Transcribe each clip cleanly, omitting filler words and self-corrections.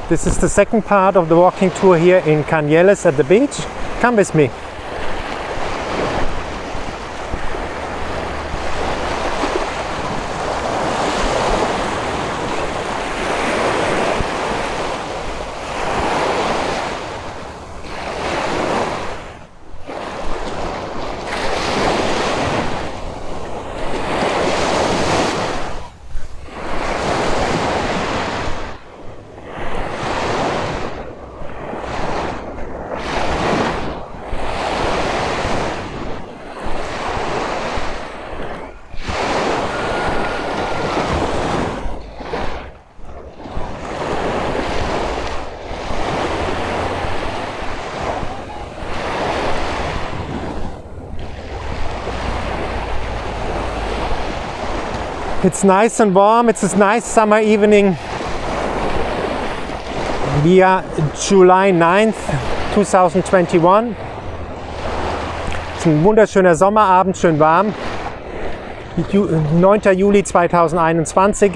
This is the second part of the walking tour here in Canyelles at the beach. Come with me. It's nice and warm. It's a nice summer evening. We are July 9th, 2021. Es ist ein wunderschöner Sommerabend, schön warm. 9. Juli 2021.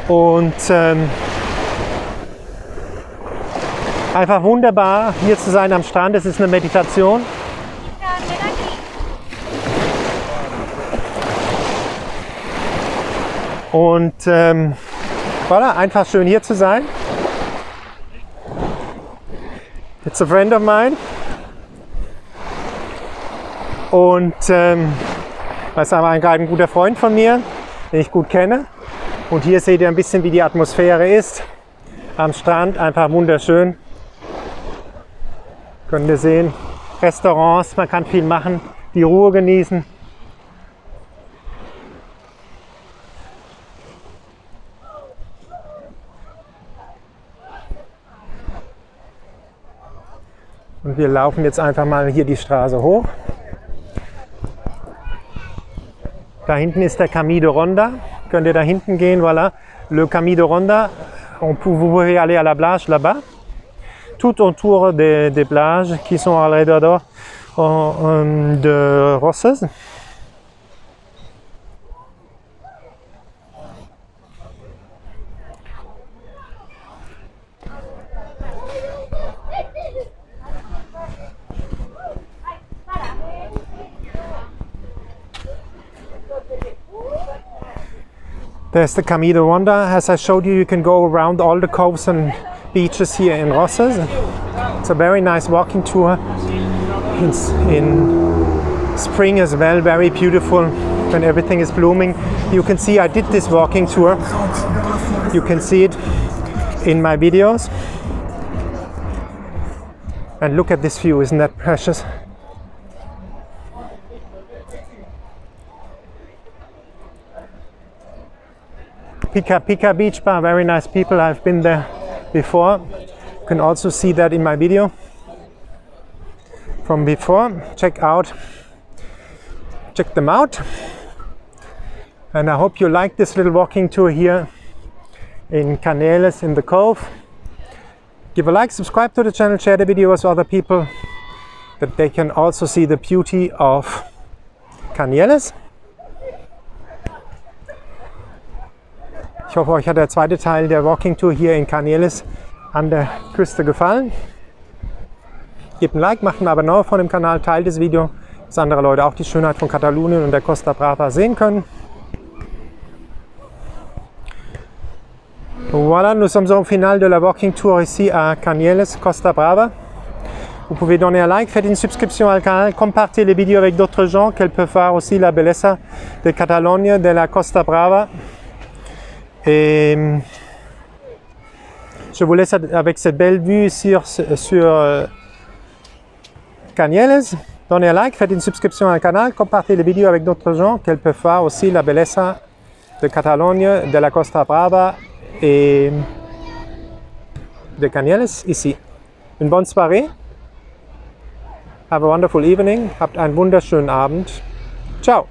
Und einfach wunderbar hier zu sein am Strand. Es ist eine Meditation. Und voilà, einfach schön hier zu sein. It's a friend of mine. Und das ist aber ein guter Freund von mir, den ich gut kenne. Und hier seht ihr ein bisschen, wie die Atmosphäre ist. Am Strand, einfach wunderschön. Könnt ihr sehen, Restaurants, man kann viel machen, die Ruhe genießen. Und wir laufen jetzt einfach mal hier die Straße hoch. Da hinten ist der Camí de Ronda. Könnt ihr da hinten gehen, voilà. Le Camí de Ronda. Vous pouvez aller à la plage là-bas. Tout autour des plages qui sont alrededor de Rosses. There's the Camí de Ronda. As I showed you, you can go around all the coves and beaches here in Rosses. It's a very nice walking tour. In spring as well, very beautiful when everything is blooming. You can see I did this walking tour. You can see it in my videos. And look at this view, isn't that precious? Pica Pica Beach Bar, very nice people. I've been there before. You can also see that in my video from before. Check them out. And I hope you like this little walking tour here in Canyelles in the Cove. Give a like, subscribe to the channel, share the video with other people that they can also see the beauty of Canyelles. Ich hoffe, euch hat der zweite Teil der Walking Tour hier in Canyelles an der Küste gefallen. Gebt ein Like, macht ein Abonnement von dem Kanal, teilt das Video, dass andere Leute auch die Schönheit von Katalonien und der Costa Brava sehen können. Voilà, nous sommes au final de la Walking Tour ici à Canyelles, Costa Brava. Vous pouvez donner un like, faites une subscription au canal, compartez les vidéos avec d'autres gens qu'elles peuvent voir aussi la belleza de Catalogne, de la Costa Brava. Et je vous laisse avec cette belle vue sur Canyelles. Donnez un like, faites une subscription au canal, compartez les vidéos avec d'autres gens qu'elles peuvent voir aussi la belleza de Catalogne, de la Costa Brava et de Canyelles ici. Une bonne soirée. Have a wonderful evening. Habt einen wunderschönen Abend. Ciao.